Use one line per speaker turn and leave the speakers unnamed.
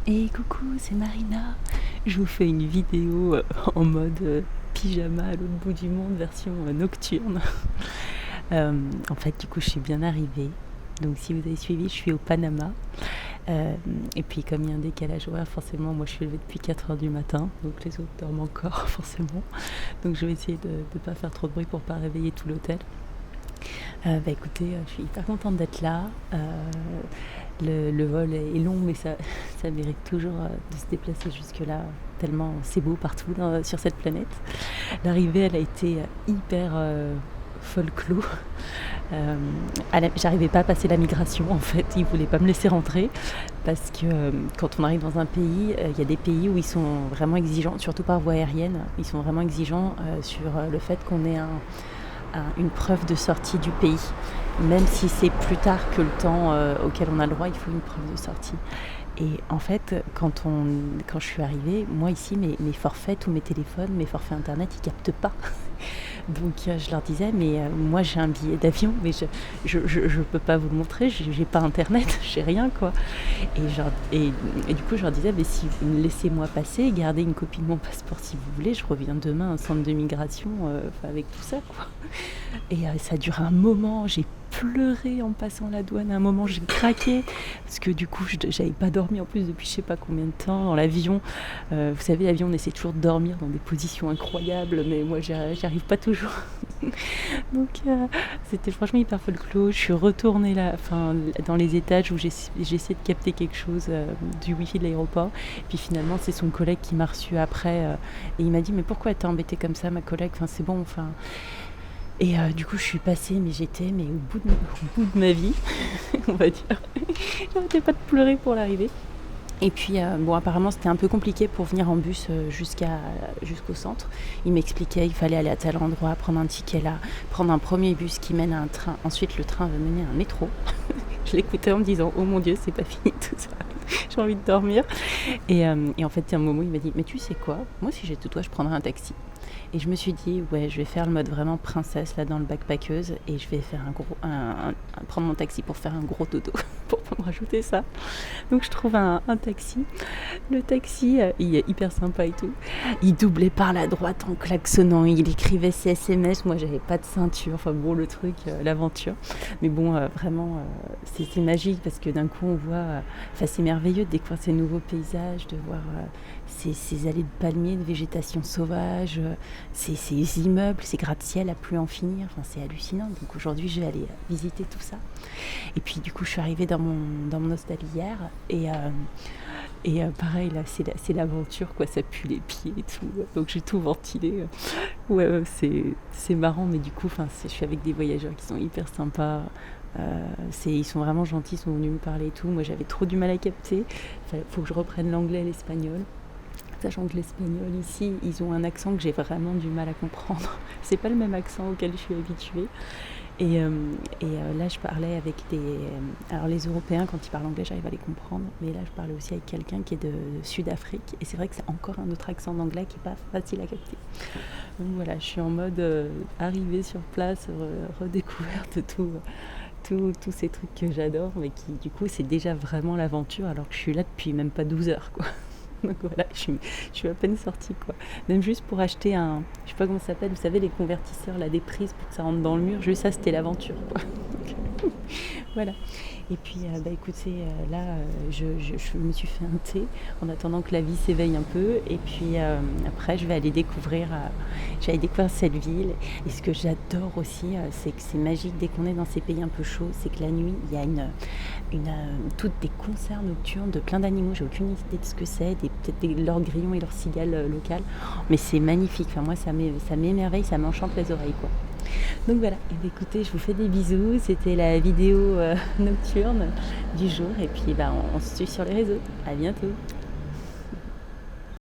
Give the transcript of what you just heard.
Et coucou, c'est Marina. Je vous fais une vidéo en mode pyjama à l'autre bout du monde, version nocturne. En fait, du coup, je suis bien arrivée. Donc, si vous avez suivi, je suis au Panama. Et puis, comme il y a un décalage horaire, forcément, moi, je suis levée depuis 4 heures du matin. Donc, les autres dorment encore, forcément. Donc, je vais essayer de ne pas faire trop de bruit pour ne pas réveiller tout l'hôtel. Écoutez, je suis hyper contente d'être là. Le vol est long, mais ça mérite toujours de se déplacer jusque-là, tellement c'est beau partout sur cette planète. L'arrivée, elle a été hyper folklore. J'arrivais pas à passer la migration, en fait. Ils voulaient pas me laisser rentrer parce que quand on arrive dans un pays, il y a des pays où ils sont vraiment exigeants, surtout par voie aérienne. Ils sont vraiment exigeants sur le fait qu'on ait une preuve de sortie du pays. Même si c'est plus tard que le temps auquel on a le droit, il faut une preuve de sortie. Et en fait, quand je suis arrivée, moi ici, mes forfaits, tous mes téléphones, mes forfaits internet, ils captent pas. Donc je leur disais, mais moi j'ai un billet d'avion, mais je peux pas vous le montrer, j'ai pas internet, j'ai rien quoi. Et du coup je leur disais, mais si vous me laissez moi passer, gardez une copie de mon passeport si vous voulez, je reviens demain à un centre de migration avec tout ça quoi. Et ça dure un moment, j'ai pleuré en passant la douane. À un moment, j'ai craqué parce que du coup, j'avais pas dormi en plus depuis je sais pas combien de temps dans l'avion. Vous savez, l'avion, on essaie toujours de dormir dans des positions incroyables, mais moi, j'y arrive pas toujours. Donc, c'était franchement hyper folklore. Je suis retournée là, dans les étages où j'essaie de capter quelque chose du wifi de l'aéroport. Puis finalement, c'est son collègue qui m'a reçu après et il m'a dit, mais pourquoi t'es embêtée comme ça, ma collègue? Enfin, c'est bon, enfin. Et du coup, je suis passée, mais j'étais au bout de ma vie, on va dire. J'arrêtais pas de pleurer pour l'arrivée. Et puis, apparemment, c'était un peu compliqué pour venir en bus jusqu'au centre. Il m'expliquait qu'il fallait aller à tel endroit, prendre un ticket là, prendre un premier bus qui mène à un train. Ensuite, le train va mener à un métro. Je l'écoutais en me disant, oh mon Dieu, c'est pas fini tout ça. J'ai envie de dormir. Et en fait, il y a un moment, il m'a dit, mais tu sais quoi? Moi, si j'étais toi, je prendrais un taxi. Et je me suis dit, ouais, je vais faire le mode vraiment princesse là dans le backpackeuse et je vais faire prendre mon taxi pour faire un gros dodo, pour pas me rajouter ça. Donc je trouve un taxi. Le taxi, il est hyper sympa et tout. Il doublait par la droite en klaxonnant, il écrivait ses SMS. Moi, j'avais pas de ceinture. Enfin bon, le truc, l'aventure. Mais bon, vraiment, c'est magique parce que d'un coup, on voit. C'est merveilleux de découvrir ces nouveaux paysages, de voir ces allées de palmiers, de végétation sauvage, ces immeubles, ces gratte-ciel à plus en finir. Enfin, c'est hallucinant. Donc aujourd'hui, je vais aller visiter tout ça. Et puis du coup, je suis arrivée dans mon hostel hier et pareil, là, c'est l'aventure, quoi. Ça pue les pieds et tout. Donc j'ai tout ventilé. Ouais, c'est marrant, mais du coup, je suis avec des voyageurs qui sont hyper sympas. Ils sont vraiment gentils, ils sont venus me parler et tout. Moi, j'avais trop du mal à capter. Faut que je reprenne l'anglais et l'espagnol. Sachant que l'espagnol ici, ils ont un accent que j'ai vraiment du mal à comprendre. C'est pas le même accent auquel je suis habituée. Et là, je parlais avec alors les Européens, quand ils parlent anglais, j'arrive à les comprendre. Mais là, je parlais aussi avec quelqu'un qui est de Sud-Afrique. Et c'est vrai que c'est encore un autre accent d'anglais qui n'est pas facile à capter. Donc voilà, je suis en mode arrivée sur place, redécouverte de tous ces trucs que j'adore, mais qui, du coup, c'est déjà vraiment l'aventure, alors que je suis là depuis même pas 12 heures, quoi. Donc voilà, je suis à peine sortie, quoi. Même juste pour acheter je sais pas comment ça s'appelle, vous savez, les convertisseurs, là, des prises pour que ça rentre dans le mur, juste ça, c'était l'aventure, quoi. Donc, voilà. Et puis, écoutez, là, je me suis fait un thé en attendant que la vie s'éveille un peu. Et puis, après, je vais aller découvrir cette ville. Et ce que j'adore aussi, c'est que c'est magique dès qu'on est dans ces pays un peu chauds, c'est que la nuit, il y a toutes des concerts nocturnes de plein d'animaux. J'ai aucune idée de ce que c'est, peut-être leurs grillons et leurs cigales locales. Mais c'est magnifique. Enfin, moi, ça m'émerveille, ça m'enchante les oreilles, quoi. Donc voilà, et écoutez, je vous fais des bisous. C'était la vidéo nocturne du jour. Et puis on se suit sur les réseaux. À bientôt.